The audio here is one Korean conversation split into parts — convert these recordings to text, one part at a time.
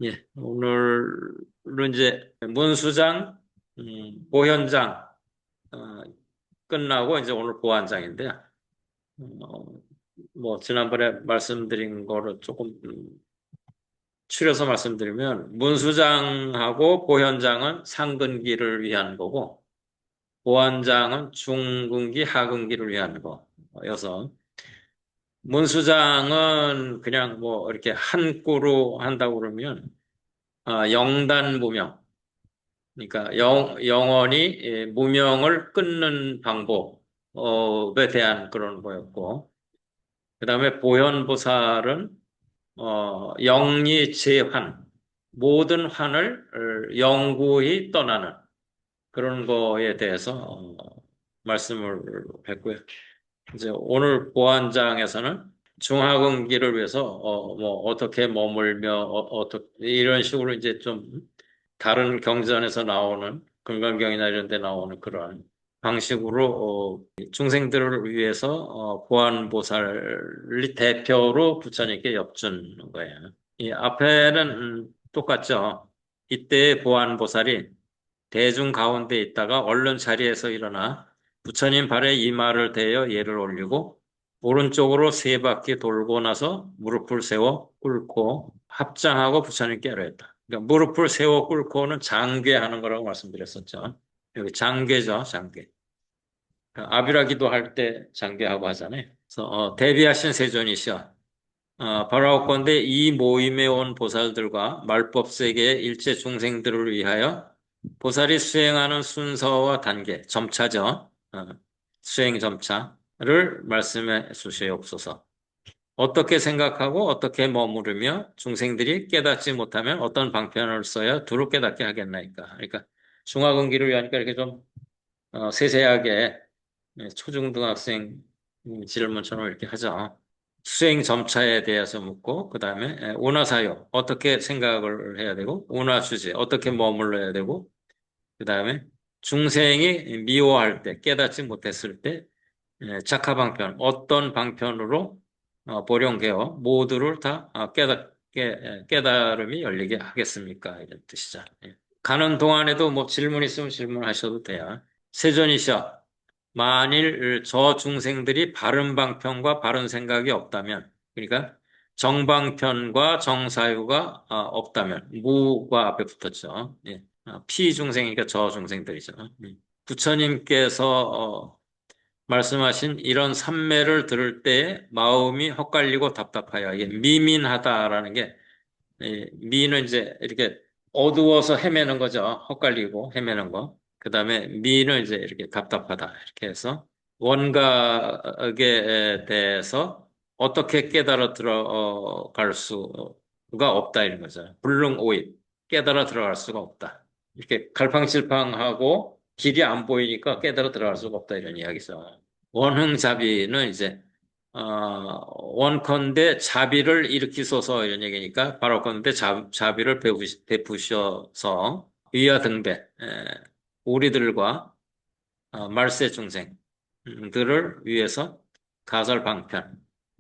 예, 오늘은 이제 문수장, 보현장 어, 끝나고 이제 오늘 보안장인데요. 어, 뭐 지난번에 말씀드린 거를 조금 추려서 말씀드리면 문수장하고 보현장은 상근기를 위한 거고 보안장은 중근기, 하근기를 위한 거여서 문수장은 그냥 뭐 이렇게 한 꾸로 한다고 그러면 영단무명 그러니까 영원히 무명을 끊는 방법에 대한 그런 거였고, 그 다음에 보현보살은 영리재환, 모든 환을 영구히 떠나는 그런 거에 대해서 말씀을 했고요. 이제 오늘 보안장에서는 중화근기를 위해서 뭐 어떻게 머물며 어떻게 이런 식으로 이제 좀 다른 경전에서 나오는 금강경이나 이런 데 나오는 그런 방식으로 중생들을 위해서 보안보살이 대표로 부처님께 엽준 거예요. 이 앞에는 똑같죠. 이때 보안보살이 대중 가운데 있다가 얼른 자리에서 일어나 부처님 발에 이마를 대어 예를 올리고 오른쪽으로 세 바퀴 돌고 나서 무릎을 세워 꿇고 합장하고 부처님께 아뢰었다. 그러니까 무릎을 세워 꿇고는 장괴하는 거라고 말씀드렸었죠. 여기 장괴죠, 장괴. 그러니까 아비라기도 할 때 장괴하고 하잖아요. 그래서 대비하신 세존이시여 바라옵건대 이 모임에 온 보살들과 말법세계의 일체 중생들을 위하여 보살이 수행하는 순서와 단계, 점차죠. 수행 점차를 말씀해 주시옵소서. 어떻게 생각하고 어떻게 머무르며 중생들이 깨닫지 못하면 어떤 방편을 써야 두루 깨닫게 하겠나이까. 그러니까 중화근기를 위하니까 이렇게 좀 세세하게 초중등학생 질문처럼 이렇게 하죠. 수행 점차에 대해서 묻고 그 다음에 운하사요 어떻게 생각을 해야 되고 운하주제 어떻게 머물러야 되고 그 다음에 중생이 미워할 때 깨닫지 못했을 때 작하방편 어떤 방편으로 보령계어 모두를 다 깨달음이 열리게 하겠습니까? 이런 뜻이죠. 예. 가는 동안에도 뭐 질문 있으면 질문하셔도 돼요. 세존이셔. 만일 저 중생들이 바른 방편과 바른 생각이 없다면, 그러니까 정방편과 정사유가 없다면, 무가 앞에 붙었죠. 예. 피중생이니까 저 중생들이죠. 부처님께서 말씀하신 이런 삼매를 들을 때 마음이 헛갈리고 답답하여 이게 미민하다라는 게 미는 이제 이렇게 어두워서 헤매는 거죠. 헛갈리고 헤매는 거. 그 다음에 미는 이제 이렇게 답답하다. 이렇게 해서 원각에 대해서 어떻게 깨달아 들어갈 수가 없다. 이런 거죠. 불능오입. 깨달아 들어갈 수가 없다. 이렇게 갈팡질팡하고 길이 안 보이니까 깨달아 들어갈 수가 없다. 이런 이야기죠. 원흥자비는 이제 원컨대 자비를 일으키소서 이런 얘기니까 바라건대 자비를 베푸셔서 위와 등배 우리들과 말세 중생들을 위해서 가설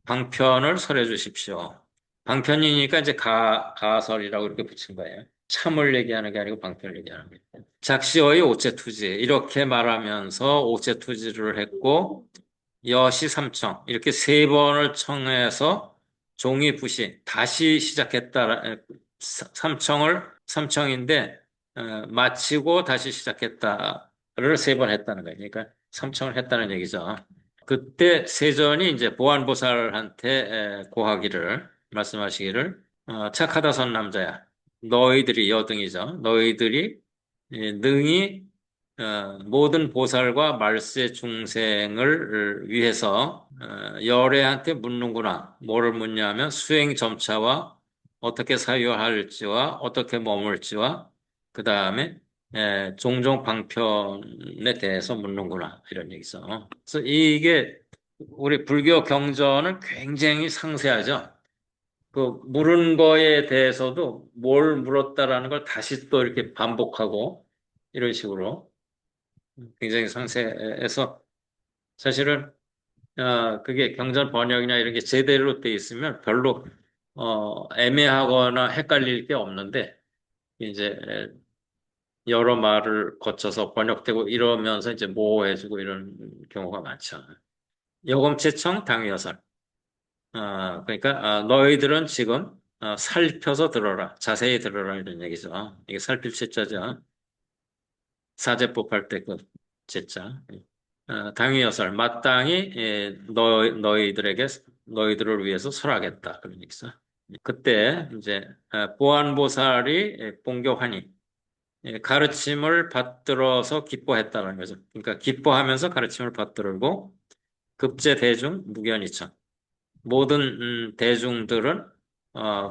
방편을 설해 주십시오. 방편이니까 이제 가설이라고 이렇게 붙인 거예요. 참을 얘기하는 게 아니고 방편을 얘기하는 거예요. 작시어의 오체투지 이렇게 말하면서 오체투지를 했고 여시 삼청 이렇게 세 번을 청해서 종이부시 다시 시작했다. 삼청인데 마치고 다시 시작했다를 세 번 했다는 거예요. 그러니까 삼청을 했다는 얘기죠. 그때 세존이 이제 보안보살한테 고하기를 말씀하시기를 착하다 선 남자야. 너희들이 여등이죠. 너희들이 능히 모든 보살과 말세 중생을 위해서 열애한테 묻는구나. 뭐를 묻냐면 수행 점차와 어떻게 사유할지와 어떻게 머물지와 그 다음에 종종 방편에 대해서 묻는구나. 이런 얘기죠. 그래서 이게 우리 불교 경전은 굉장히 상세하죠. 그 물은 거에 대해서도 뭘 물었다라는 걸 다시 또 이렇게 반복하고 이런 식으로 굉장히 상세해서 사실은 그게 경전 번역이나 이런 게 제대로 돼 있으면 별로 애매하거나 헷갈릴 게 없는데, 이제 여러 말을 거쳐서 번역되고 이러면서 이제 모호해지고 이런 경우가 많죠. 요금제청 당위어설. 그러니까 너희들은 지금 살펴서 들어라. 자세히 들어라 이런 얘기죠. 이게 살필 제자죠. 사제법 할 때 그 제자. 당위어설. 마땅히 너희들에게 너희들을 위해서 설하겠다. 그런 얘기죠. 그때 이제 보안보살이 본교환이 가르침을 받들어서 기뻐했다는 거죠. 그러니까 기뻐하면서 가르침을 받들고 급제 대중 무견이청 모든 대중들은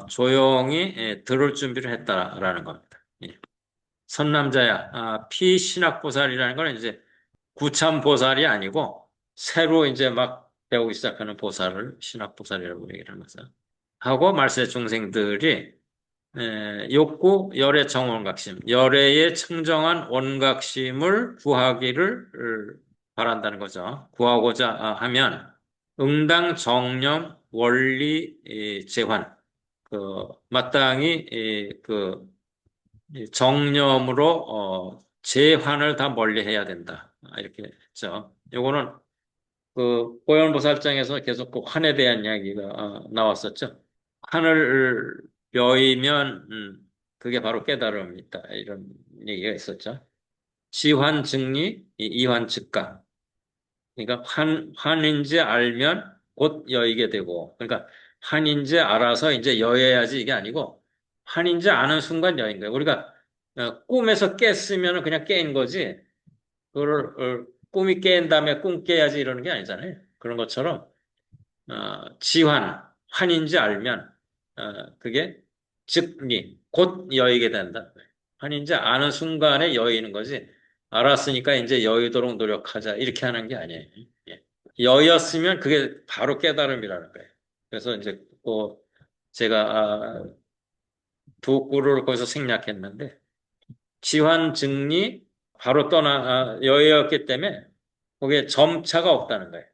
조용히 들을 준비를 했다라는 겁니다. 예. 선남자야, 피신학보살이라는 건 이제 구참보살이 아니고 새로 이제 막 배우기 시작하는 보살을 신학보살이라고 얘기를 하면서 하고 말세 중생들이 욕구, 열의 정원각심, 열애의 청정한 원각심을 구하기를 바란다는 거죠. 구하고자 하면 응당 정념 원리 재환 마땅히 이 정념으로 재환을 다 멀리해야 된다. 이렇게 했죠. 요거는 그 보현보살장에서 계속 그 환에 대한 이야기가 나왔었죠. 환을 여의면 그게 바로 깨달음이다. 이런 얘기가 있었죠. 지환 증리, 이환 즉가. 그러니까 환인지 알면 곧 여의게 되고, 그러니까 환인지 알아서 이제 여여야지 이게 아니고, 환인지 아는 순간 여인 거예요. 우리가 꿈에서 깼으면 그냥 깨인 거지, 그걸 꿈이 깬 다음에 꿈 깨야지 이러는 게 아니잖아요. 그런 것처럼 지환, 환인지 알면 그게 즉리, 곧 여의게 된다. 환인지 아는 순간에 여의는 거지. 알았으니까 이제 여의도록 노력하자 이렇게 하는 게 아니에요. 예. 여였으면 그게 바로 깨달음이라는 거예요. 그래서 이제 제가 두 구를 거기서 생략했는데 지환 증리 바로 여였기 때문에 거기에 점차가 없다는 거예요.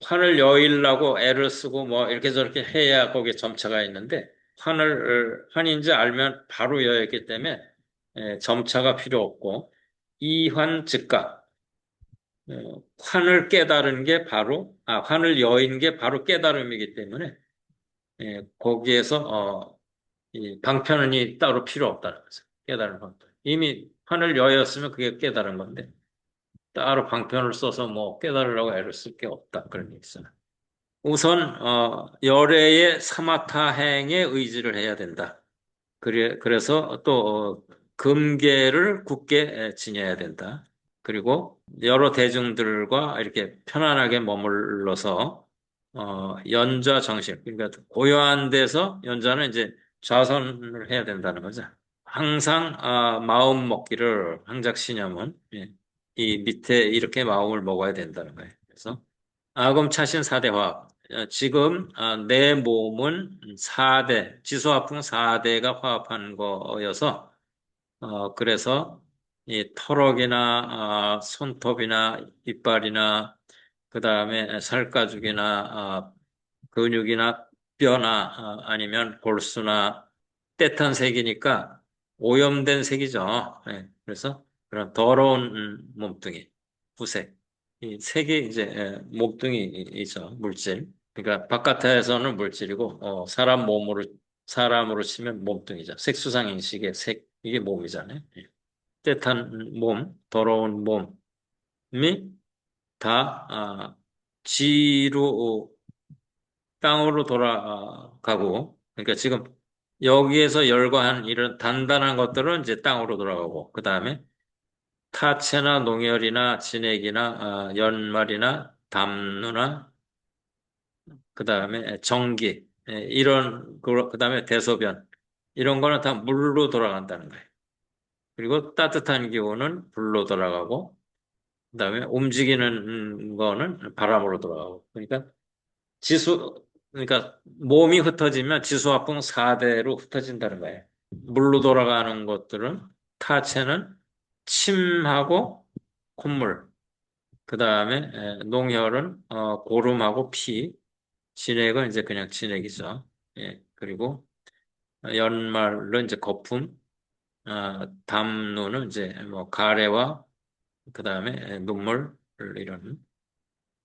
환을 여의려고 애를 쓰고 뭐 이렇게 저렇게 해야 거기에 점차가 있는데 환인지 알면 바로 여였기 때문에 점차가 필요 없고 이환 즉각 환을 깨달은 게 바로 환을 여인 게 바로 깨달음이기 때문에 거기에서 이 방편이 따로 필요 없다는 거죠. 깨달은 방편. 이미 환을 여였으면 그게 깨달은 건데 따로 방편을 써서 뭐 깨달으려고 애를 쓸 게 없다 그런 얘기 있어요. 우선 열애의 사마타행에 의지를 해야 된다. 그래서 또 금계를 굳게 지녀야 된다. 그리고 여러 대중들과 이렇게 편안하게 머물러서 연좌 정식, 그러니까 고요한 데서 연좌는 이제 좌선을 해야 된다는 거죠. 항상 마음 먹기를 항작신념은 이 밑에 이렇게 마음을 먹어야 된다는 거예요. 그래서 아금차신 4대 화합. 지금 내 몸은 4대, 지수화풍 4대가 화합한 거여서 그래서 이 털럭이나 손톱이나 이빨이나 그다음에 살가죽이나 근육이나 뼈나 아니면 골수나 때탄 색이니까 오염된 색이죠. 예, 그래서 그런 더러운 몸뚱이, 후색. 이 색이 이제 몸뚱이죠, 물질. 그러니까 바깥에서는 물질이고 사람으로 치면 몸뚱이죠. 색수상 인식의 색 이게 몸이잖아요. 예. 때탄 몸, 더러운 몸이 다 지로 땅으로 돌아가고, 그러니까 지금 여기에서 열거한 이런 단단한 것들은 이제 땅으로 돌아가고, 그 다음에 타체나 농열이나 진액이나 연말이나 담누나, 그 다음에 전기, 그 다음에 대소변, 이런 거는 다 물로 돌아간다는 거예요. 그리고 따뜻한 기운은 불로 돌아가고, 그 다음에 움직이는 거는 바람으로 돌아가고. 그러니까 몸이 흩어지면 지수화풍 4대로 흩어진다는 거예요. 물로 돌아가는 것들은 타체는 침하고 콧물, 그 다음에 농혈은 고름하고 피, 진액은 이제 그냥 진액이죠. 예. 그리고 연말로 이제 거품, 담노는 이제 뭐 가래와 그 다음에 눈물 이런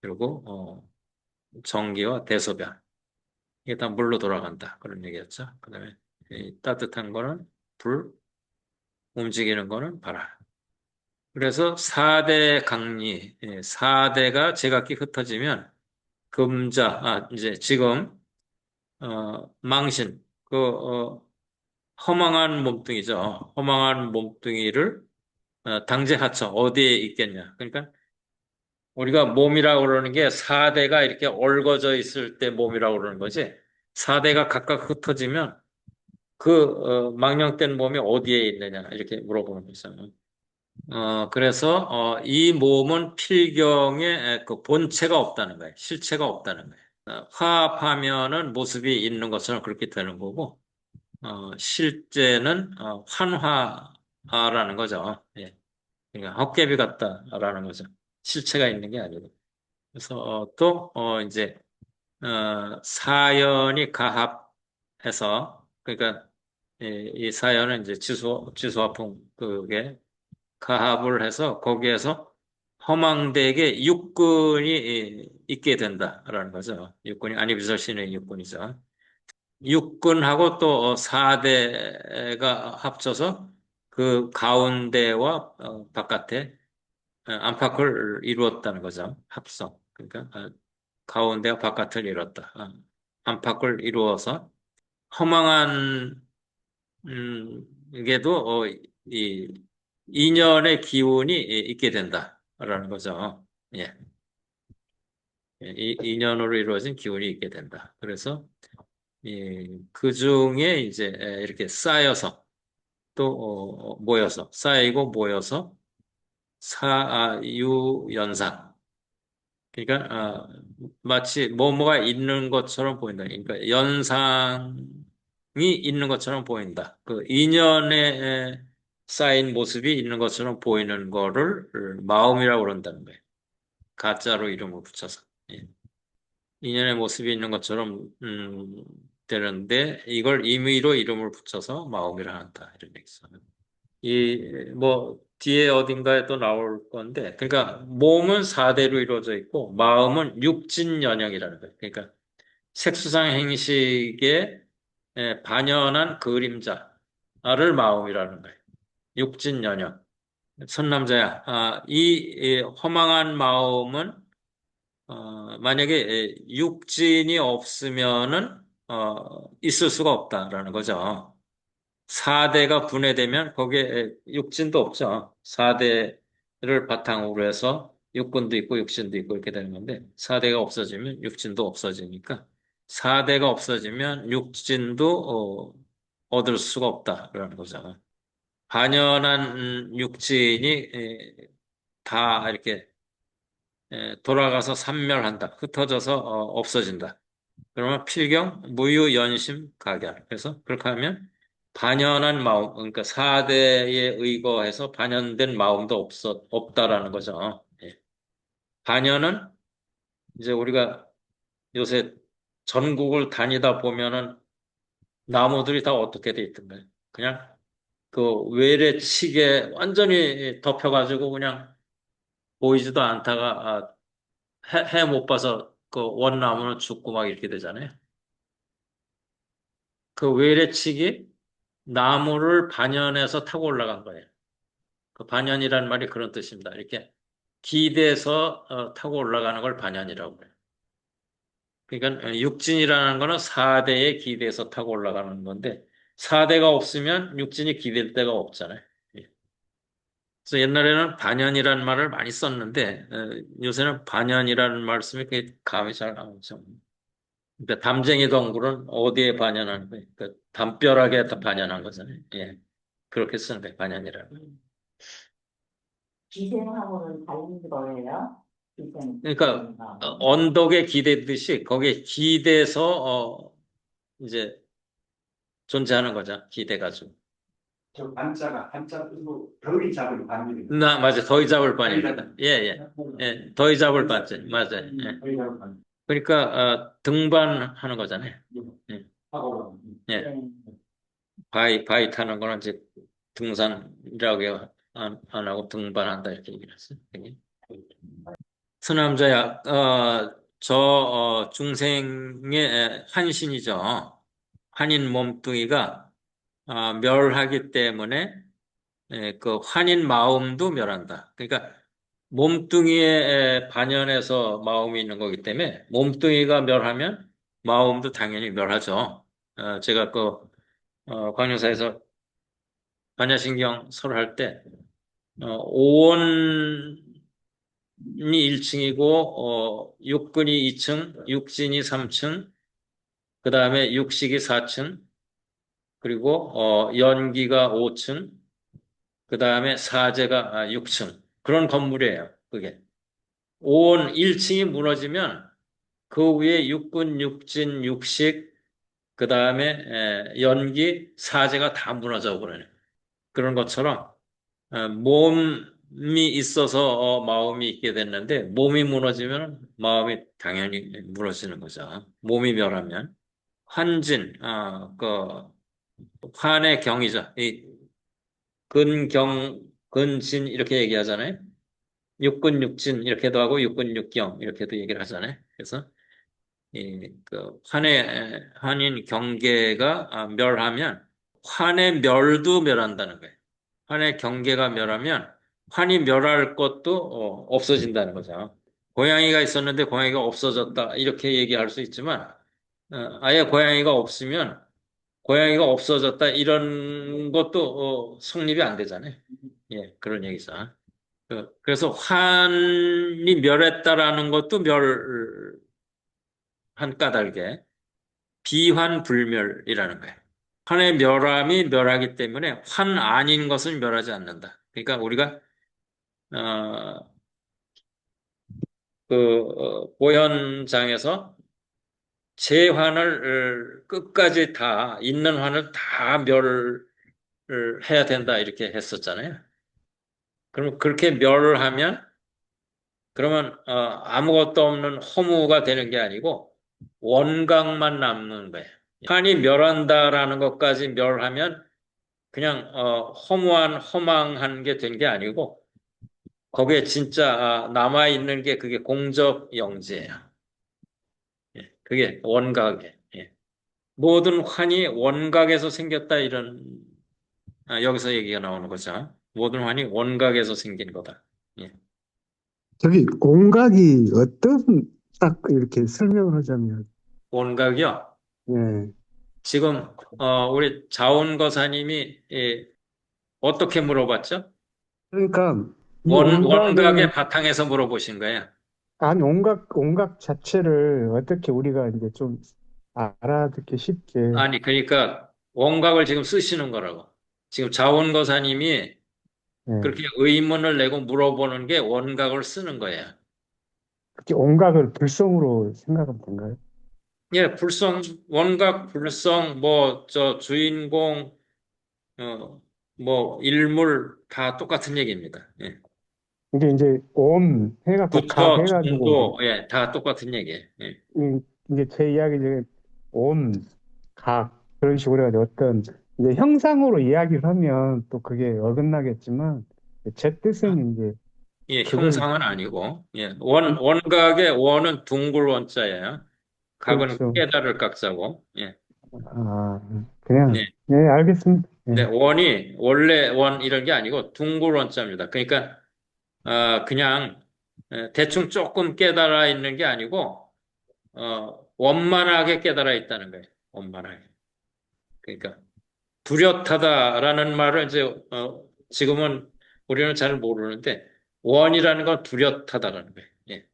그리고 전기와 대소변 이게 다 물로 돌아간다 그런 얘기였죠. 그 다음에 따뜻한 거는 불, 움직이는 거는 바람. 그래서 4대 강리, 4대가 제각기 흩어지면 이제 지금 망신, 허망한 몸뚱이죠. 허망한 몸뚱이를 당제하처 어디에 있겠냐. 그러니까 우리가 몸이라고 그러는 게 4대가 이렇게 얽어져 있을 때 몸이라고 그러는 거지. 4대가 각각 흩어지면 망령된 몸이 어디에 있느냐 이렇게 물어보는 거죠. 그래서 이 몸은 필경에 그 본체가 없다는 거예요. 실체가 없다는 거예요. 화합하면은 모습이 있는 것처럼 그렇게 되는 거고, 실제는 환화라는 거죠. 예. 그러니까 헛개비 같다라는 거죠. 실체가 있는 게 아니고. 그래서 이제 사연이 가합해서 그러니까 이 사연은 이제 지수화풍 그게 가합을 해서 거기에서 허망되게 육군이 있게 된다라는 거죠. 육군이 안이비설신의 육군이죠. 육군하고 또 4대가 합쳐서 그 가운데와 바깥에 안팎을 이루었다는 거죠. 합성. 그러니까 가운데와 바깥을 이뤘다. 안팎을 이루어서 허망한 게도 이 인연의 기운이 있게 된다라는 거죠. 예. 이 인연으로 이루어진 기운이 있게 된다. 그래서 그 중에 이제 이렇게 쌓여서 또 모여서 쌓이고 모여서 사유연상. 그러니까 마치 뭐뭐가 있는 것처럼 보인다. 그러니까 연상이 있는 것처럼 보인다. 그 인연에 쌓인 모습이 있는 것처럼 보이는 거를 마음이라고 그런다는 거예요. 가짜로 이름을 붙여서. 예. 인연의 모습이 있는 것처럼 되는데 이걸 임의로 이름을 붙여서 마음이라 한다. 이런 얘기죠. 뭐 뒤에 어딘가에 또 나올 건데 그러니까 몸은 4대로 이루어져 있고 마음은 육진연영이라는 거예요. 그러니까 색수상 행식에 반연한 그림자를 마음이라는 거예요. 육진연영. 선남자야. 이 허망한 마음은 만약에 육진이 없으면은 있을 수가 없다라는 거죠. 4대가 분해되면 거기에 육진도 없죠. 4대를 바탕으로 해서 육군도 있고 육진도 있고 이렇게 되는 건데 4대가 없어지면 육진도 없어지니까 4대가 없어지면 육진도 얻을 수가 없다라는 거죠. 반연한 육진이 다 이렇게 돌아가서 산멸한다. 흩어져서 없어진다. 그러면 필경, 무유, 연심, 각열. 그래서 그렇게 하면 반연한 마음, 그러니까 4대에 의거해서 반연된 마음도 없다라는 거죠. 예. 반연은 이제 우리가 요새 전국을 다니다 보면은 나무들이 다 어떻게 돼 있던가요? 그냥 그 외래치게 완전히 덮여가지고 그냥 보이지도 않다가 해 못 봐서 그 원나무는 죽고 막 이렇게 되잖아요. 그 외래치기 나무를 반연해서 타고 올라간 거예요. 그 반연이라는 말이 그런 뜻입니다. 이렇게 기대서 타고 올라가는 걸 반연이라고 해요. 그러니까 육진이라는 거는 4대에 기대서 타고 올라가는 건데 4대가 없으면 육진이 기댈 데가 없잖아요. 예. 그래서 옛날에는 반연이라는 말을 많이 썼는데 요새는 반연이라는 말씀이 그게 감이 잘 안 오죠. 그러니까 담쟁이 동굴은 어디에 반연하는 거예요? 그 담벼락에 반연한 거잖아요. 예. 그렇게 쓰는 거예요. 반연이라는. 기생하고는 다른 거예요? 그러니까 기생하고. 언덕에 기대듯이 거기에 기대서 이제 존재하는 거죠. 기대가지고. 저 반자가 한자 뜻으로 덜이 잡을 반입니다. 맞아. 더위 잡을 덜이 반입니다. 잡을. 예, 예. 예. 더위 잡을 반자. 맞아요. 예. 덜이 잡을 반. 그러니까 등반하는 거잖아요. 예. 하고 예, 네. 바위 타는 거는 이제 등산이라고 안 하고 등반한다 이렇게 얘기를 했어요. 되게. 서남자야, 중생의 환신이죠. 환인 몸뚱이가 멸하기 때문에 그 환인 마음도 멸한다. 그러니까 몸뚱이에 반연해서 마음이 있는 거기 때문에 몸뚱이가 멸하면 마음도 당연히 멸하죠. 제가 광명사에서 반야신경 설할 때 오온이 1층이고 육근이 2층, 육진이 3층, 그 다음에 육식이 4층, 그리고 연기가 5층, 그 다음에 사제가 6층. 그런 건물이에요. 그게. 온 1층이 무너지면 그 위에 육군, 육진, 육식, 그 다음에 연기, 사제가 다 무너져 버려요. 그런 것처럼 몸이 있어서 마음이 있게 됐는데 몸이 무너지면 마음이 당연히 무너지는 거죠. 몸이 멸하면 환진, 환의 경이죠. 이 근경, 근진 이렇게 얘기하잖아요. 육군 육진 이렇게도 하고 육군 육경 이렇게도 얘기를 하잖아요. 그래서 그 환인 경계가 멸하면 환의 멸도 멸한다는 거예요. 환의 경계가 멸하면 환이 멸할 것도 없어진다는 거죠. 고양이가 있었는데 고양이가 없어졌다 이렇게 얘기할 수 있지만 아예 고양이가 없으면 고양이가 없어졌다 이런 것도 성립이 안 되잖아요. 예, 그런 얘기죠. 그래서 환이 멸했다라는 것도 멸한 까닭에 비환불멸이라는 거예요. 환의 멸함이 멸하기 때문에 환 아닌 것은 멸하지 않는다. 그러니까 우리가 어, 보현장에서 재환을 끝까지 다 있는 환을 다 멸을 해야 된다 이렇게 했었잖아요. 그럼 그렇게 멸을 하면 그러면 아무것도 없는 허무가 되는 게 아니고 원각만 남는 거예요. 환이 멸한다라는 것까지 멸하면 그냥 허무한 허망한 게 된 게 아니고 거기에 진짜 남아 있는 게 그게 공적 영지예요. 예, 그게 원각이에요. 예. 모든 환이 원각에서 생겼다 이런 여기서 얘기가 나오는 거죠. 모든 환이 원각에서 생긴 거다. 예. 저기 온각이 어떤 딱 이렇게 설명을 하자면 원각이요. 예 지금 우리 자원거사님이 어떻게 물어봤죠? 그러니까 이 원각의 온각을 바탕에서 물어보신 거예요. 안 온각 자체를 어떻게 우리가 이제 좀 알아듣기 쉽게 아니, 그러니까 원각을 지금 쓰시는 거라고. 지금 자원거사님이 예 그렇게 의문을 내고 물어보는 게 원각을 쓰는 거예요. 그렇게 온각을 불성으로 생각하면 된가요? 예, 원각, 불성, 주인공, 일물 다 똑같은 얘기입니다. 예. 이게 이제 온 해갖고 각 부처, 해가지고 중도, 예, 다 똑같은 얘기예요. 예. 이게 제 이야기 중에 온, 각 그런 식으로 해가지고 어떤 이제 형상으로 이야기를 하면 또 그게 어긋나겠지만 제 뜻은 이제 예, 그걸 형상은 아니고, 예, 원각의 원은 둥글 원자예요. 각은 그렇죠. 깨달을 각자고, 예. 아, 그냥, 네. 네, 알겠습니다. 네, 네. 원이 원래 원 이런 게 아니고 둥글 원자입니다. 그러니까 그냥 대충 조금 깨달아 있는 게 아니고 원만하게 깨달아 있다는 거예요. 원만하게. 그러니까 뚜렷하다라는 말을 이제 지금은 우리는 잘 모르는데 원이라는 건 뚜렷하다라는 거예요. 예,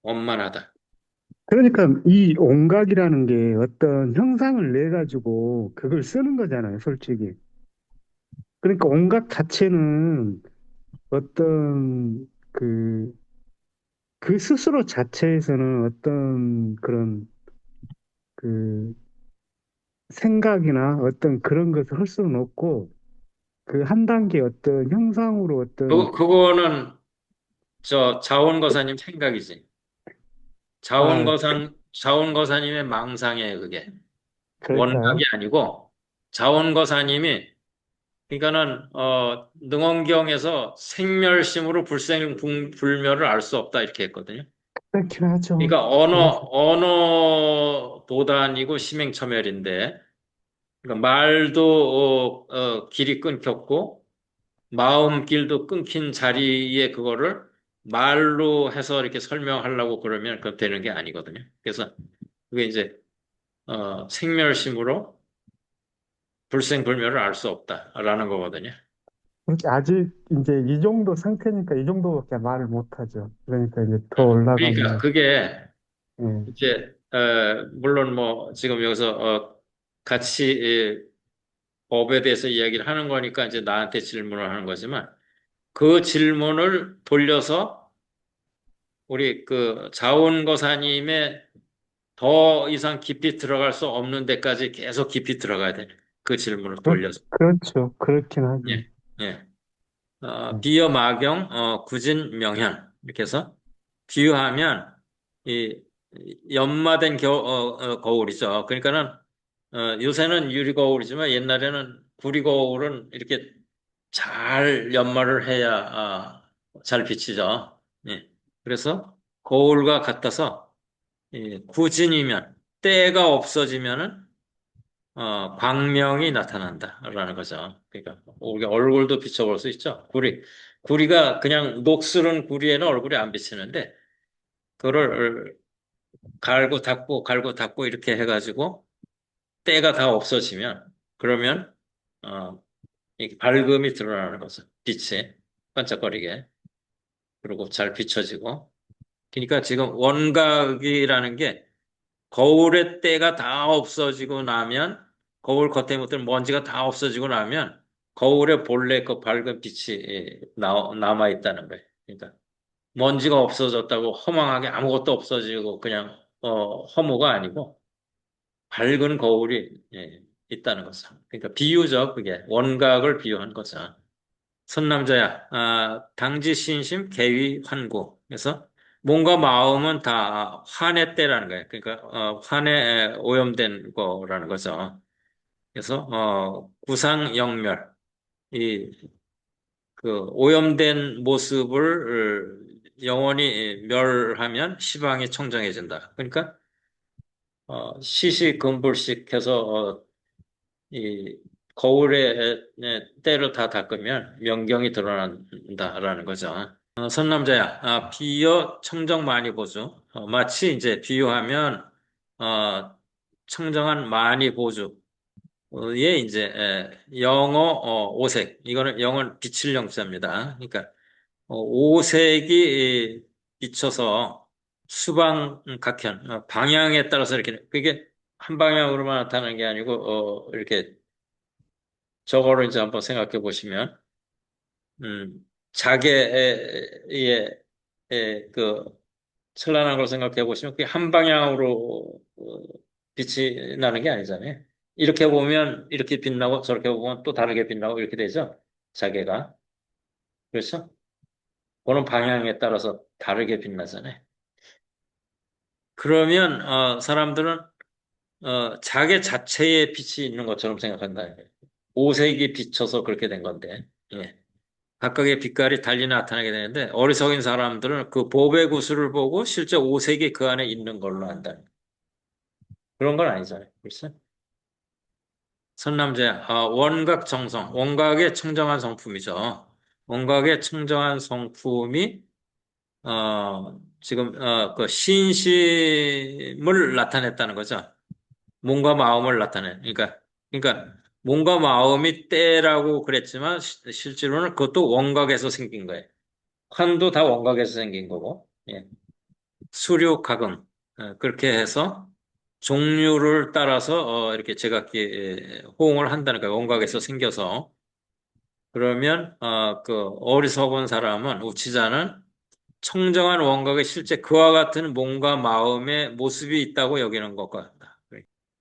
원만하다. 그러니까 이 온각이라는 게 어떤 형상을 내 가지고 그걸 쓰는 거잖아요, 솔직히. 그러니까 온각 자체는 어떤 그 스스로 자체에서는 어떤 그런 그 생각이나 어떤 그런 것을 할 수는 없고 그 한 단계 어떤 형상으로 어떤 그거는 저 자원거사님 생각이지. 아, 자원거사님의 망상이에요, 그게. 그럴까요? 원각이 아니고 자원거사님이 그러니까는 능엄경에서 생멸심으로 불생불멸을 알 수 없다 이렇게 했거든요. 그렇긴 하죠. 그러니까 언어 도단이고 심행처멸인데 그러니까 말도 길이 끊겼고 마음길도 끊긴 자리에 그거를 말로 해서 이렇게 설명하려고 그러면 그 되는 게 아니거든요. 그래서 그게 이제 생멸심으로 불생불멸을 알 수 없다라는 거거든요. 그렇게 아직 이제 이 정도 상태니까 이 정도밖에 말을 못 하죠. 그러니까 이제 더 올라가면, 그러니까 그게 예, 이제 물론 뭐 지금 여기서 같이 법에 대해서 이야기를 하는 거니까 이제 나한테 질문을 하는 거지만 그 질문을 돌려서 우리 그 자원거사님의 더 이상 깊이 들어갈 수 없는 데까지 계속 깊이 들어가야 돼. 그 질문을 돌려서. 그렇죠. 그렇긴 하죠. 예, 예. 예. 비여마경, 구진, 명현. 이렇게 해서 비유하면 이 연마된 거울이죠. 그러니까는 요새는 유리거울이지만 옛날에는 구리거울은 이렇게 잘 연마를 해야 잘 비치죠. 예. 그래서 거울과 같아서 구진이면 때가 없어지면은 광명이 나타난다라는 거죠. 그러니까 우리가 얼굴도 비춰볼 수 있죠. 구리가 그냥 녹슬은 구리에는 얼굴이 안 비치는데 그거를 갈고 닦고 이렇게 해가지고 때가 다 없어지면 그러면 어, 이게 밝음이 드러나는 거죠. 빛이 반짝거리게 그리고 잘 비춰지고. 그러니까 지금 원각이라는 게 거울의 때가 다 없어지고 나면 거울 겉에 묻은 먼지가 다 없어지고 나면 거울에 본래 그 밝은 빛이 남아 있다는 거예요. 그러니까 먼지가 없어졌다고 허망하게 아무것도 없어지고 그냥 허무가 아니고 밝은 거울이 있다는 거죠. 그러니까 비유죠. 그게 원각을 비유한 거죠. 선남자야, 당지신심 개위 환구. 그래서 몸과 마음은 다 환의 때라는 거예요. 그러니까 환에 오염된 거라는 거죠. 그래서 구상영멸, 이 그 오염된 모습을 영원히 멸하면 시방이 청정해진다. 그러니까 시시금불식해서 이 거울에 때를 다 닦으면 명경이 드러난다라는 거죠. 선남자야, 비여 청정 많이 보주. 마치 이제 비유하면 청정한 많이 보주의 이제 영어 오색. 이거는 영어는 빛을 영자입니다. 그러니까 오색이 비쳐서 수방각현 방향에 따라서 이렇게 그게 한 방향으로만 나타나는 게 아니고 이렇게 저거를 이제 한번 생각해 보시면, 자개의 그 찬란한 걸 생각해 보시면 그게 한 방향으로 빛이 나는 게 아니잖아요. 이렇게 보면 이렇게 빛나고 저렇게 보면 또 다르게 빛나고 이렇게 되죠. 자개가. 그렇죠? 그런 방향에 따라서 다르게 빛나잖아요. 그러면 사람들은 자개 자체에 빛이 있는 것처럼 생각한다. 오색이 비쳐서 그렇게 된 건데. 예. 각각의 빛깔이 달리 나타나게 되는데 어리석은 사람들은 그 보배 구슬을 보고 실제 오색이 그 안에 있는 걸로 안다. 그런 건 아니잖아요. 그렇죠? 선남자, 원각 정성, 원각의 청정한 성품이죠. 원각의 청정한 성품이 지금 그 신심을 나타냈다는 거죠. 몸과 마음을 나타내. 그러니까 몸과 마음이 때라고 그랬지만 실제로는 그것도 원각에서 생긴 거예요. 환도 다 원각에서 생긴 거고, 예. 수료, 가금, 그렇게 해서 종류를 따라서 이렇게 제각기 호응을 한다는 거예요. 원각에서 생겨서. 그러면 그 어리석은 사람은 우치자는 청정한 원각에 실제 그와 같은 몸과 마음의 모습이 있다고 여기는 것 같다.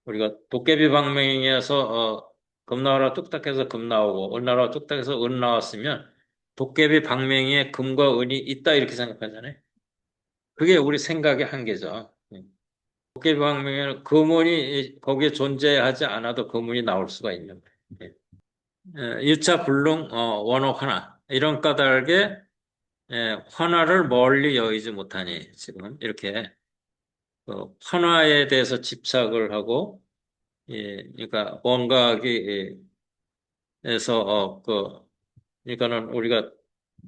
우리가 도깨비 방맹에서 금 나와라 뚝딱해서 금 나오고 은 나와라 뚝딱해서 은 나왔으면 도깨비 방맹이에 금과 은이 있다 이렇게 생각하잖아요. 그게 우리 생각의 한계죠. 도깨비방명에는 금운이 거기에 존재하지 않아도 금운이 나올 수가 있는 거예요. 유차 불능 원호 화나 이런 까닭에 화나를 멀리 여의지 못하니 지금 이렇게 화나에 대해서 집착을 하고 그러니까 원각이 에서 그러니까는 우리가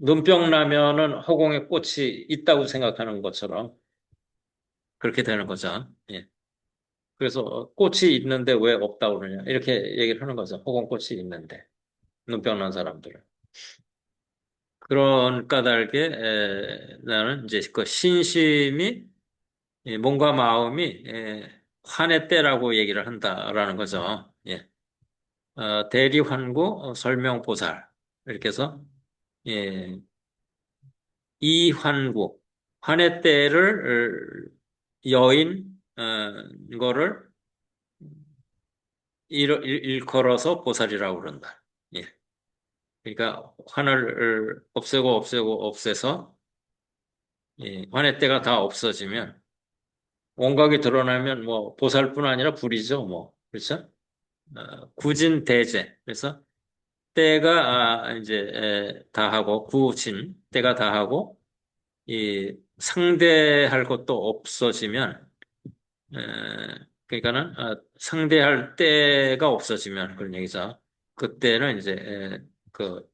눈병 나면은 허공에 꽃이 있다고 생각하는 것처럼 그렇게 되는 거죠. 예. 그래서 꽃이 있는데 왜 없다고 그러냐 이렇게 얘기를 하는 거죠. 허공꽃이 있는데 눈병 난 사람들은. 그런 까닭에 나는 이제 그 신심이 몸과 마음이 환의 때라고 얘기를 한다라는 거죠. 예. 대리환구 설명보살 이렇게 해서 예, 이환구 환의 때를 여인 거를 일컬어서 보살이라고 그런다. 예. 그러니까 환을 없애고 없애서 환의 때가 다 없어지면 원각이 드러나면 뭐 보살뿐 아니라 불이죠, 뭐 그렇죠? 구진대제 그래서 때가 이제 다 하고 구진 때가 다 하고 이 상대할 것도 없어지면 에, 그러니까는 상대할 때가 없어지면 그런 얘기죠. 그때는 이제 그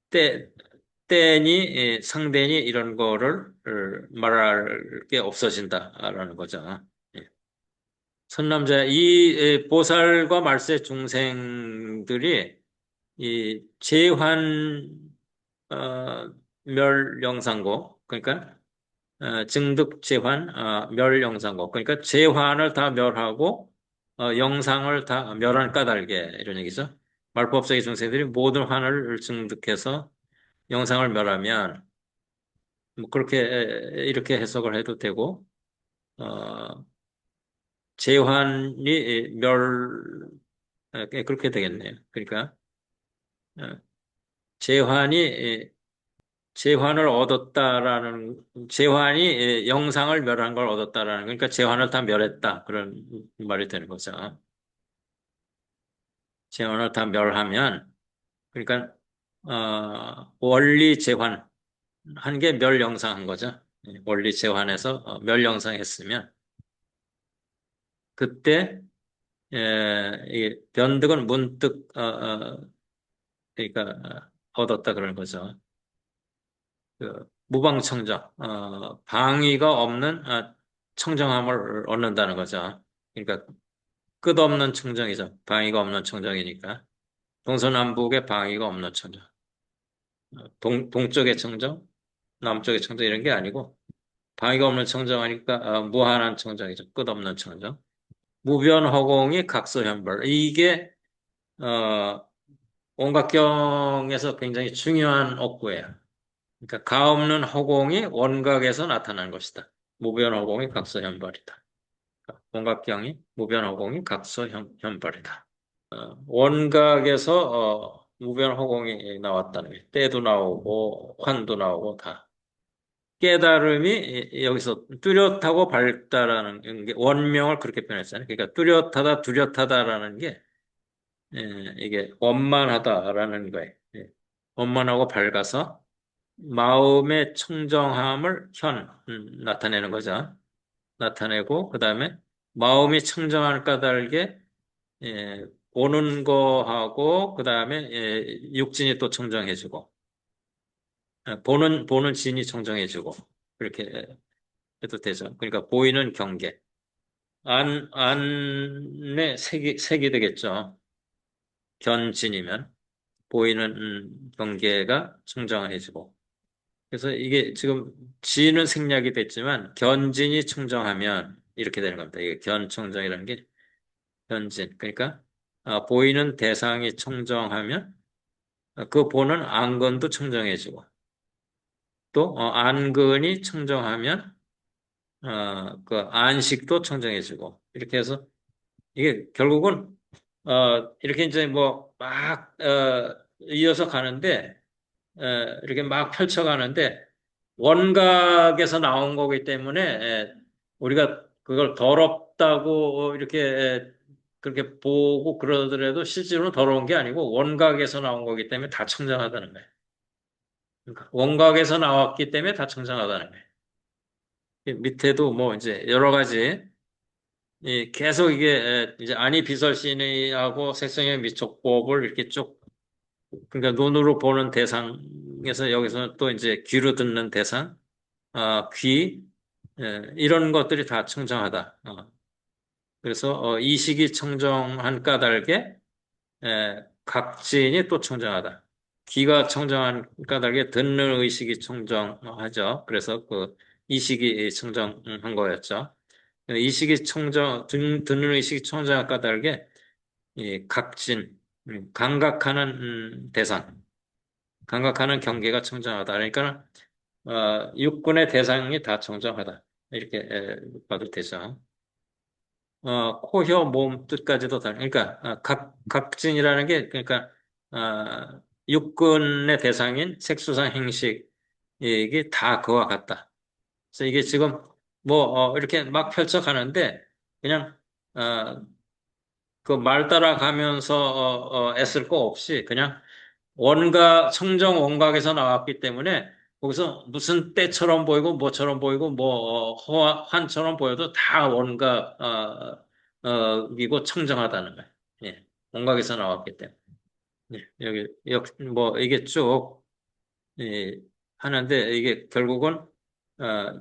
때, 때니 상대니 이런 거를 말할 게 없어진다라는 거죠. 예. 선남자 이 보살과 말세 중생들이 이 제환 멸영상고 그러니까 증득 제환 멸영상고 그러니까 제환을 다 멸하고 영상을 다 멸한 까닭에 이런 얘기죠. 말법석의 중생들이 모든 환을 증득해서 영상을 멸하면 뭐 그렇게 이렇게 해석을 해도 되고 어, 제환이 그렇게 되겠네요. 그러니까 어, 제환이 재환을 얻었다라는 재환이 영상을 멸한 걸 얻었다라는 그러니까 재환을 다 멸했다 그런 말이 되는 거죠. 재환을 다 멸하면 그러니까 원리 재환 한 게 멸영상 한 거죠. 원리 재환해서 멸영상 했으면 그때 이 변득은 문득 그러니까 얻었다 그런 거죠. 무방청정, 방위가 없는 청정함을 얻는다는 거죠. 그러니까 끝없는 청정이죠. 방위가 없는 청정이니까. 동서남북의 방위가 없는 청정. 동쪽의 청정, 남쪽의 청정 이런 게 아니고 방위가 없는 청정하니까 무한한 청정이죠. 끝없는 청정. 무변허공이 각서현벌. 이게 어, 원각경에서 굉장히 중요한 억구예요. 그러니까 가없는 허공이 원각에서 나타난 것이다. 무변허공이 각서현발이다. 원각경이 무변허공이 각서현발이다. 원각에서 무변허공이 나왔다는 게 때도 나오고 환도 나오고 다. 깨달음이 여기서 뚜렷하고 밝다라는 게 원명을 그렇게 표현했잖아요. 그러니까 뚜렷하다, 뚜렷하다라는 게 이게 원만하다라는 거예요. 원만하고 밝아서 마음의 청정함을 나타내는 거죠. 나타내고 그다음에 마음이 청정할 까닭에 보는 거하고 그다음에 육진이 또 청정해지고 보는 진이 청정해지고 그렇게 해도 되죠. 그러니까 보이는 경계 안에 색이 되겠죠. 견진이면 보이는 경계가 청정해지고 그래서 이게 지금 지는 생략이 됐지만 견진이 청정하면 이렇게 되는 겁니다. 이게 견청정이라는 게 견진. 그러니까 보이는 대상이 청정하면 그 보는 안건도 청정해지고 또 안건이 청정하면 그 안식도 청정해지고 이렇게 해서 이게 결국은 이렇게 이제 뭐 막 이어서 가는데 이렇게 막 펼쳐가는데 원각에서 나온 거기 때문에 우리가 그걸 더럽다고 이렇게 그렇게 보고 그러더라도 실제로는 더러운 게 아니고 원각에서 나온 거기 때문에 다 청정하다는 거예요. 그러니까 원각에서 나왔기 때문에 다 청정하다는 거예요. 이 밑에도 뭐 이제 여러 가지 계속 이게 이제 안이 비설신의하고 색성의 미촉법을 이렇게 쭉 그러니까 눈으로 보는 대상에서 여기서 또 이제 귀로 듣는 대상, 귀 이런 것들이 다 청정하다. 그래서 이식이 청정한 까닭에 각진이 또 청정하다. 귀가 청정한 까닭에 듣는 의식이 청정하죠. 그래서 그 이식이 청정한 거였죠. 이식이 듣는 의식이 청정한 까닭에 이 각진, 감각하는 대상, 감각하는 경계가 청정하다. 그러니까 육군의 대상이 다 청정하다. 이렇게 봐도 되죠. 코, 혀, 몸 뜻까지도 다. 그러니까 각진이라는 게 그러니까 육군의 대상인 색수상 행식이 다 그와 같다. 그래서 이게 지금 뭐 이렇게 막 펼쳐가는데 그냥 그 말 따라가면서 애쓸 거 없이 그냥 청정 원각에서 나왔기 때문에 거기서 무슨 때처럼 보이고 뭐처럼 보이고 뭐 환처럼 보여도 다 원각 이고 청정하다는 거예요. 예. 원각에서 나왔기 때문에. 예. 뭐 이게 쭉 예, 하는데 이게 결국은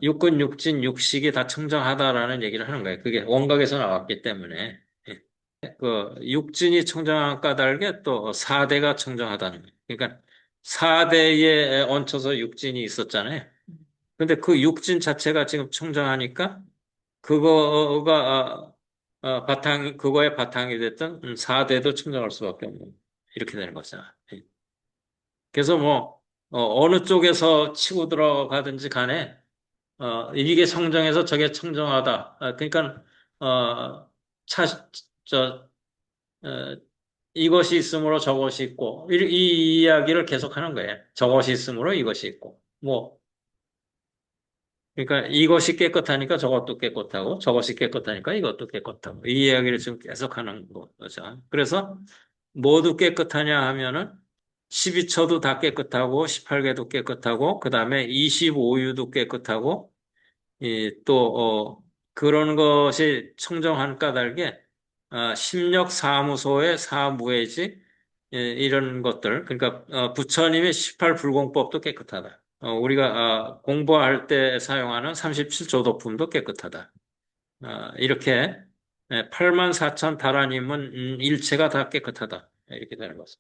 육군 육진 육식이 다 청정하다라는 얘기를 하는 거예요. 그게 원각에서 나왔기 때문에. 예. 그 육진이 청정한 까닭에 또 사대가 청정하다는 거예요. 그러니까 사대에 얹혀서 육진이 있었잖아요. 근데 그 육진 자체가 지금 청정하니까 그거가 그거의 바탕이 됐던 사대도 청정할 수밖에 없는 이렇게 되는 거죠. 예. 그래서 뭐 어느 쪽에서 치고 들어가든지 간에 이게 청정해서 저게 청정하다. 그러니까 어, 차, 저 어, 이것이 있으므로 저것이 있고, 이 이야기를 계속하는 거예요. 저것이 있으므로 이것이 있고. 뭐, 그러니까 이것이 깨끗하니까 저것도 깨끗하고, 저것이 깨끗하니까 이것도 깨끗하고, 이 이야기를 지금 계속하는 거죠. 그래서 모두 깨끗하냐 하면은 12처도 다 깨끗하고, 18개도 깨끗하고, 그 다음에 25유도 깨끗하고, 그런 것이 청정한 까닭에 심력사무소의 사무예지 이런 것들 그러니까 부처님의 18불공법도 깨끗하다. 우리가 공부할 때 사용하는 37조도품도 깨끗하다. 이렇게 84,000 다라님은 일체가 다 깨끗하다. 이렇게 되는 거죠.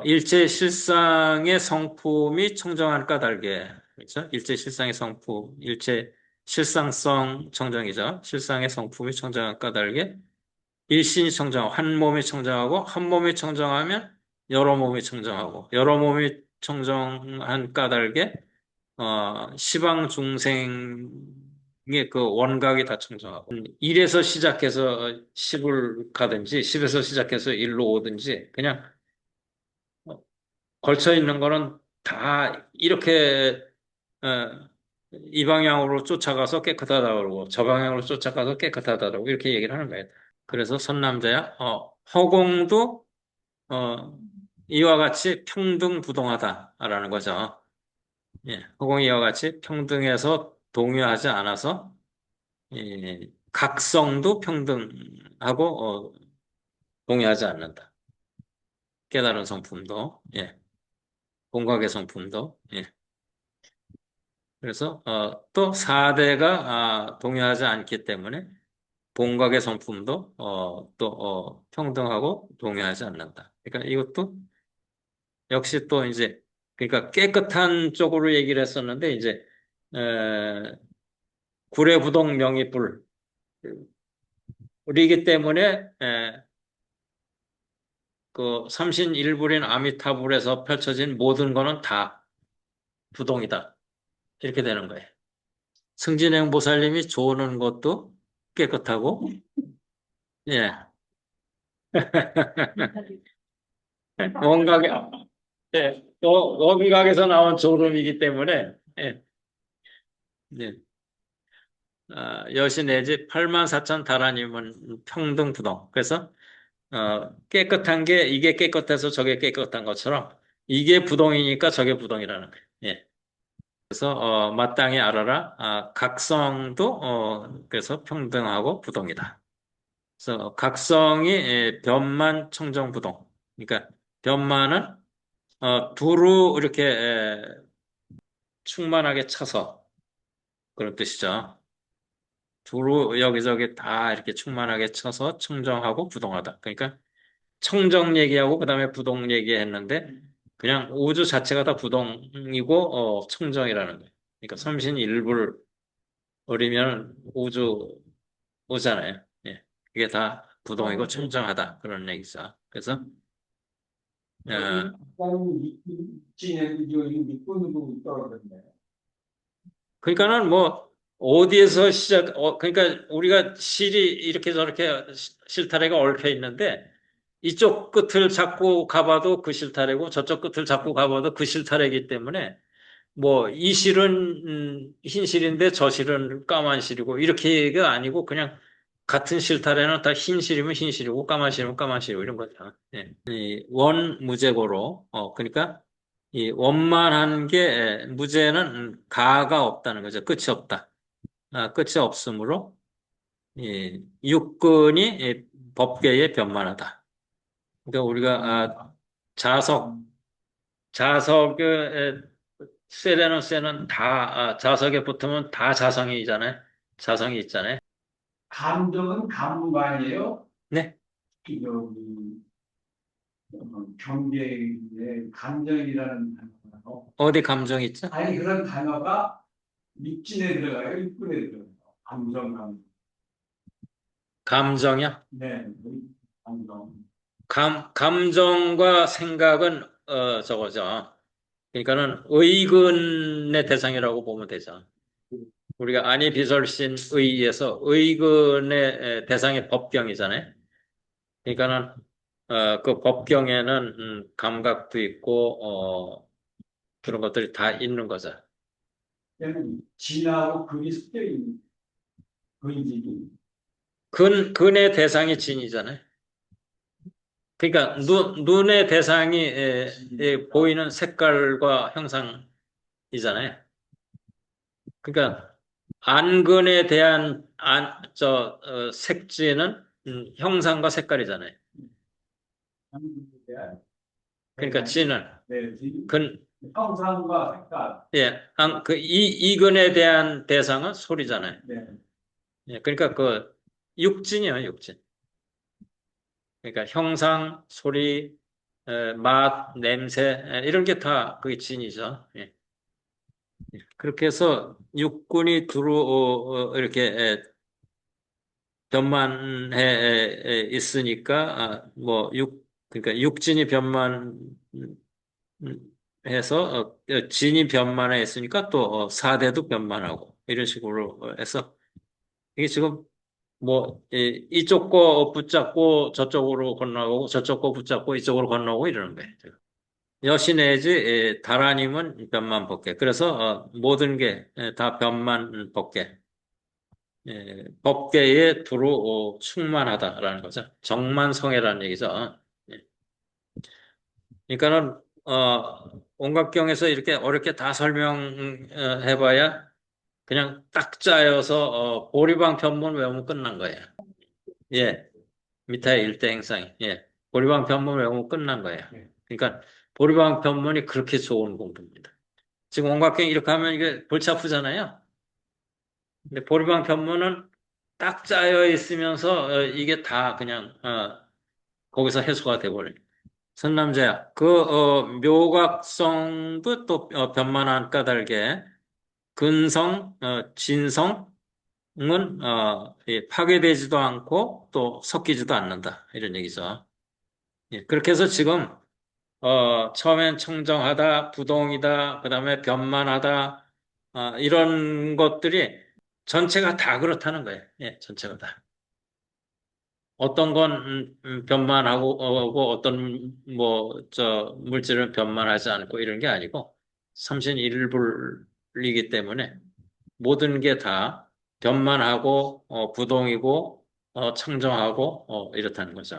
일체 실상의 성품이 청정한 까닭에, 그렇죠? 일체 실상의 성품, 일체 실상성 청정이죠. 실상의 성품이 청정한 까닭에 일신이 청정하고, 한 몸이 청정하고, 한 몸이 청정하면 여러 몸이 청정하고, 여러 몸이 청정한 까닭에, 시방 중생의 그 원각이 다 청정하고, 1에서 시작해서 10을 가든지, 10에서 시작해서 1로 오든지, 그냥 걸쳐 있는 거는 다 이렇게 어, 이 방향으로 쫓아가서 깨끗하다 그러고 저 방향으로 쫓아가서 깨끗하다 그러고 이렇게 얘기를 하는 거예요. 그래서 선남자야 허공도 어, 이와 같이 평등부동하다라는 거죠. 예, 허공이 이와 같이 평등해서 동요하지 않아서 각성도 평등하고 동요하지 않는다. 깨달은 성품도 예, 공각의 성품도 예. 그래서 또 4대가 동요하지 않기 때문에 본각의 성품도 또 평등하고 동요하지 않는다. 그러니까 이것도 역시 또 이제 그러니까 깨끗한 쪽으로 얘기를 했었는데 이제 에, 구례부동 명의불 우리이기 때문에 그 삼신일불인 아미타불에서 펼쳐진 모든 거는 다 부동이다. 이렇게 되는 거예요. 승진행 보살님이 조는 것도 깨끗하고 예. 원각에, 예, 또 원각에서 나온 졸음이기 때문에, 예, 네. 여시 내지 8만 4천 다라님은 평등부동. 그래서 깨끗한 게 이게 깨끗해서 저게 깨끗한 것처럼 이게 부동이니까 저게 부동이라는 거예요. 예. 그래서 마땅히 알아라. 각성도 그래서 평등하고 부동이다. 그래서 각성이 변만 청정부동. 그러니까 변만은 두루 이렇게 충만하게 차서 그런 뜻이죠. 두루 여기저기 다 이렇게 충만하게 쳐서 청정하고 부동하다. 그러니까 청정 얘기하고 그다음에 부동 얘기했는데 그냥 우주 자체가 다 부동이고 청정이라는 거예요. 그러니까 삼신일불 어리면 오잖아요. 예. 그게 다 부동이고 청정하다 그런 얘기죠. 그래서 어, 진에 이거 밑보는 거 있다고 그러네. 그러니까는 뭐 어디에서 그러니까 우리가 실이 이렇게 저렇게 실타래가 얽혀 있는데 이쪽 끝을 잡고 가봐도 그 실타래고 저쪽 끝을 잡고 가봐도 그 실타래이기 때문에 뭐 이 실은 흰 실인데 저 실은 까만 실이고 이렇게가 아니고 그냥 같은 실타래는 다 흰 실이면 흰 실이고 까만 실이면 까만 실이고 이런 거죠. 예. 이 원무제고로 그러니까 이 원만한 게 무제는 가가 없다는 거죠. 끝이 없다. 끝이 없으므로 이 육근이 법계에 변만하다. 그러니까 우리가 자석의 쇠라는 쇠는 다 자석에 붙으면 다 자성이잖아요. 자성이 있잖아요. 감정은 감무가 아니에요? 네. 여기 경계에 감정이라는 단어가 어디 감정 있죠? 아니 그런 단어가 육진에 들어가요, 육군에 들어가요. 감정. 감정이요? 네, 감정. 감정과 생각은 저거죠. 그러니까는 의근의 대상이라고 보면 되죠. 우리가 아니 비설신 의에서 의근의 대상이 법경이잖아요. 그러니까는 그 법경에는 감각도 있고 그런 것들이 다 있는 거죠. 그냥 진하고 근이 섞여 있는 근질이. 근의 대상이 진이잖아요. 그러니까 눈의 대상이 보이는 색깔과 형상이잖아요. 그러니까 안근에 대한 색지는 형상과 색깔이잖아요. 그러니까 진은 네, 근 형상과 색깔. 예, 이근에 대한 대상은 소리잖아요. 네. 예, 그러니까 그 육진이요, 육진. 그러니까 형상, 소리, 맛, 냄새 이런 게 다 그게 진이죠. 예. 그렇게 해서 육군이 이렇게 변만해 있으니까 그러니까 육진이 변만해서 진이 변만해 있으니까 또 사대도 변만하고 이런 식으로 해서 이게 지금 뭐 이쪽 거 붙잡고 저쪽으로 건너고 저쪽 거 붙잡고 이쪽으로 건너고 이러는 거예요. 지금. 여시 내지 다라님은 변만 법계. 그래서 모든 게 다 변만 법계. 법계에 두루 충만하다라는 거죠. 정만성애라는 얘기죠. 예. 그러니까는 온각경에서 이렇게 어렵게 다 설명해봐야 그냥 딱 짜여서 보리방편문 외우면 끝난 거예요. 예, 미타의 일대 행상이. 예, 보리방편문 외우면 끝난 거예요. 그러니까 보리방편문이 그렇게 좋은 공부입니다. 지금 온각경 이렇게 하면 이게 골치 아프잖아요. 근데 보리방편문은 딱 짜여 있으면서 이게 다 그냥 거기서 해소가 돼버려요. 선남자야, 그 묘각성도 또 변만한 까닭에 근성, 진성은 파괴되지도 않고 또 섞이지도 않는다 이런 얘기죠. 예, 그렇게 해서 지금 처음엔 청정하다, 부동이다, 그다음에 변만하다 이런 것들이 전체가 다 그렇다는 거예요. 예, 전체가 다. 어떤 건 변만하고 어떤 뭐 저 물질은 변만하지 않고 이런 게 아니고 삼신일불이기 때문에 모든 게 다 변만하고 부동이고 청정하고 이렇다는 거죠.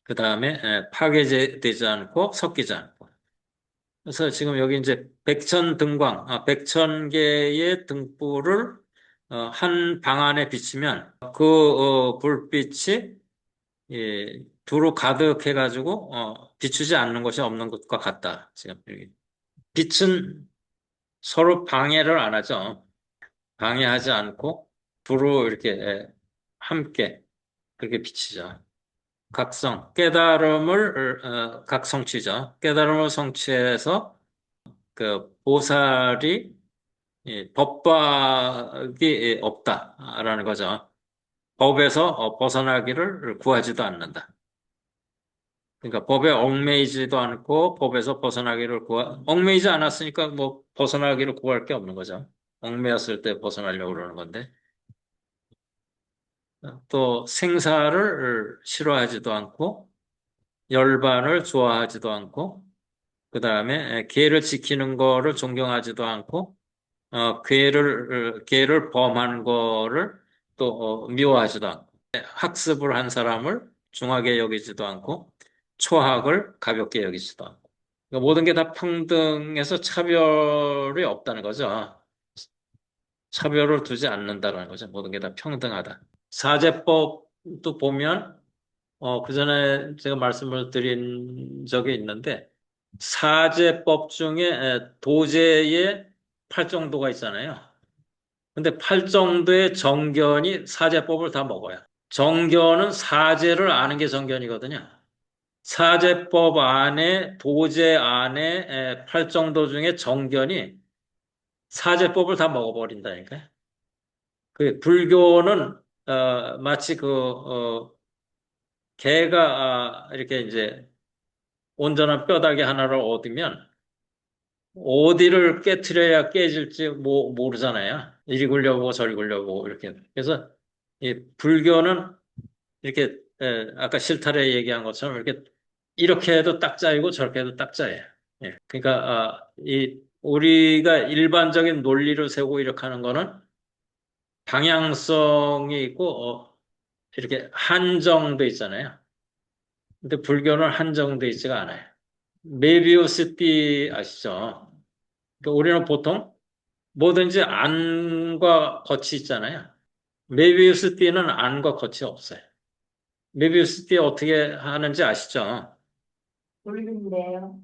그 다음에 파괴되지 않고 섞이지 않고. 그래서 지금 여기 이제 백천 개의 등불을 한 방 안에 비치면 그 불빛이 두루 가득해가지고 비추지 않는 것이 없는 것과 같다. 지금 여기 빛은 서로 방해를 안 하죠. 방해하지 않고 두루 이렇게 함께 그렇게 비치죠. 각성취죠. 깨달음을 성취해서 그 보살이 법박이 없다라는 거죠. 법에서 벗어나기를 구하지도 않는다. 그러니까 법에 얽매이지도 않고 법에서 얽매이지 않았으니까 뭐 벗어나기를 구할 게 없는 거죠. 얽매였을 때 벗어나려고 그러는 건데. 또 생사를 싫어하지도 않고 열반을 좋아하지도 않고 그 다음에 계를 지키는 거를 존경하지도 않고 계를 범하는 거를 또 미워하지도 않고 학습을 한 사람을 중하게 여기지도 않고 초학을 가볍게 여기지도 않고 그러니까 모든 게 다 평등해서 차별이 없다는 거죠. 차별을 두지 않는다는 거죠. 모든 게 다 평등하다. 사제법도 보면 그 전에 제가 말씀을 드린 적이 있는데 사제법 중에 도제의 팔정도가 있잖아요. 근데 팔정도의 정견이 사제법을 다 먹어요. 정견은 사제를 아는 게 정견이거든요. 사제법 안에 도제 안에 팔정도 중에 정견이 사제법을 다 먹어버린다니까요. 그 불교는 마치 개가 이렇게 이제 온전한 뼈다귀 하나를 얻으면 어디를 깨트려야 깨질지 모르잖아요. 이리 굴려보고 저리 굴려보고 이렇게. 그래서 이 불교는 이렇게 아까 실타래 얘기한 것처럼 이렇게 해도 딱 짜이고 저렇게 해도 딱 짜예요. 예. 그러니까 이 우리가 일반적인 논리를 세우고 이렇게 하는 거는 방향성이 있고 이렇게 한정돼 있잖아요. 근데 불교는 한정돼 있지가 않아요. 메비우스 띠 아시죠? 그러니까 우리는 보통 뭐든지 안과 겉이 있잖아요. 메비우스 띠는 안과 겉이 없어요. 메비우스 띠 어떻게 하는지 아시죠? 돌린데요.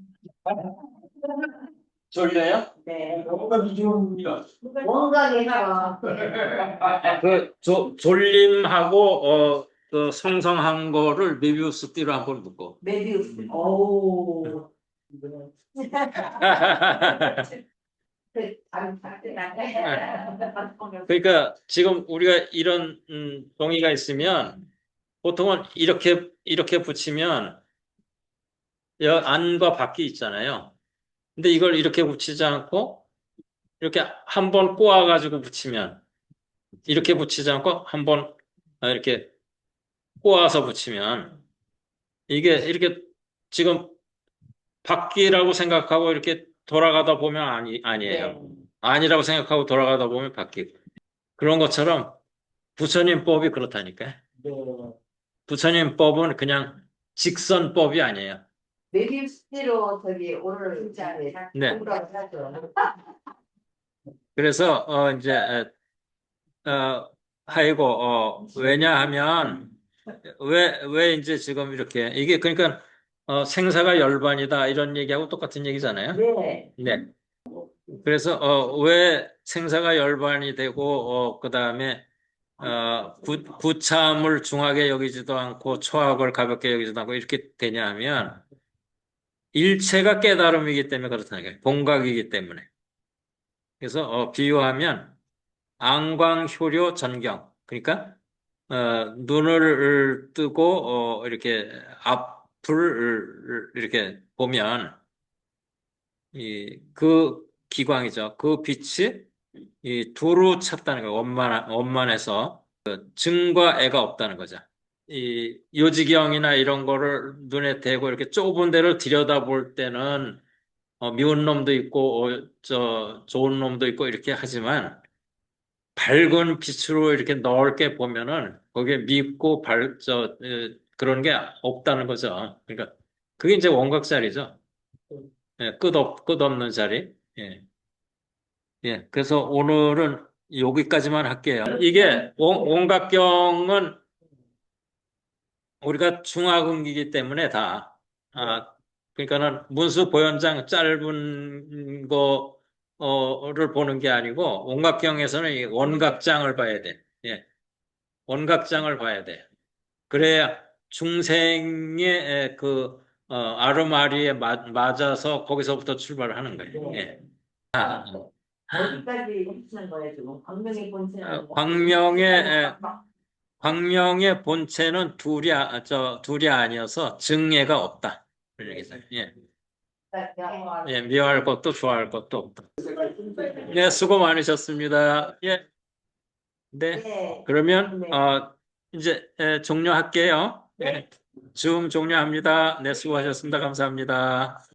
졸려요? 네. 뭔가 비교합니다. 뭔가 얘가 졸림하고 그 성성한 거를 메비우스 띠로 한번 묶어. 메비우스. 오. 그러니까 지금 우리가 이런 종이가 있으면 보통은 이렇게 붙이면 안과 밖이 있잖아요. 근데 이걸 이렇게 붙이지 않고 이렇게 한 번 꼬아가지고 붙이면 이렇게 붙이지 않고 한 번 이렇게 꼬아서 붙이면 이게 이렇게 지금 바퀴라고 생각하고 이렇게 돌아가다 보면 아니에요. 아니라고 생각하고 돌아가다 보면 바퀴. 그런 것처럼 부처님 법이 그렇다니까요. 네. 부처님 법은 그냥 직선법이 아니에요. 메비우스로 저기 오늘 진짜 네. 공부를 하죠. 그래서 이제 하이고 왜냐하면 왜 이제 지금 이렇게 이게 그러니까 생사가 열반이다 이런 얘기하고 똑같은 얘기잖아요. 네. 네. 그래서 왜 생사가 열반이 되고 그다음에 구참을 중하게 여기지도 않고 초학을 가볍게 여기지도 않고 이렇게 되냐면 일체가 깨달음이기 때문에 그렇다는 거예요. 본각이기 때문에. 그래서 비유하면 안광효료 전경. 그러니까 눈을 뜨고 이렇게 앞을 이렇게 보면 그 기광이죠. 그 빛이 이 두루 찼다는 거예요. 원만해서 증과 애가 없다는 거죠. 이 요지경이나 이런 거를 눈에 대고 이렇게 좁은 데를 들여다볼 때는 미운 놈도 있고 저 좋은 놈도 있고 이렇게 하지만 밝은 빛으로 이렇게 넓게 보면은 거기에 밉고 그런 게 없다는 거죠. 그러니까 그게 이제 원각자리죠. 예, 끝없는 자리. 예. 예. 그래서 오늘은 여기까지만 할게요. 이게 원각경은 우리가 중화근기이기 때문에 그러니까는 문수 보현장 짧은 거를 보는 게 아니고 원각경에서는 이 원각장을 봐야 돼. 예. 원각장을 봐야 돼. 그래야 중생의 아르마리에 맞아서 거기서부터 출발을 하는 거예요. 예. 어디까지 합치는 거예요, 지금? 광명의 본체는 뭐? 광명의 본체는 둘이 아니어서 증예가 없다. 그런 얘기죠. 예. 예, 미워할 것도 좋아할 것도 없다. 네, 수고 많으셨습니다. 예. 네. 네. 그러면 네. 이제 종료할게요. 예. 줌 종료합니다. 네, 수고하셨습니다. 감사합니다.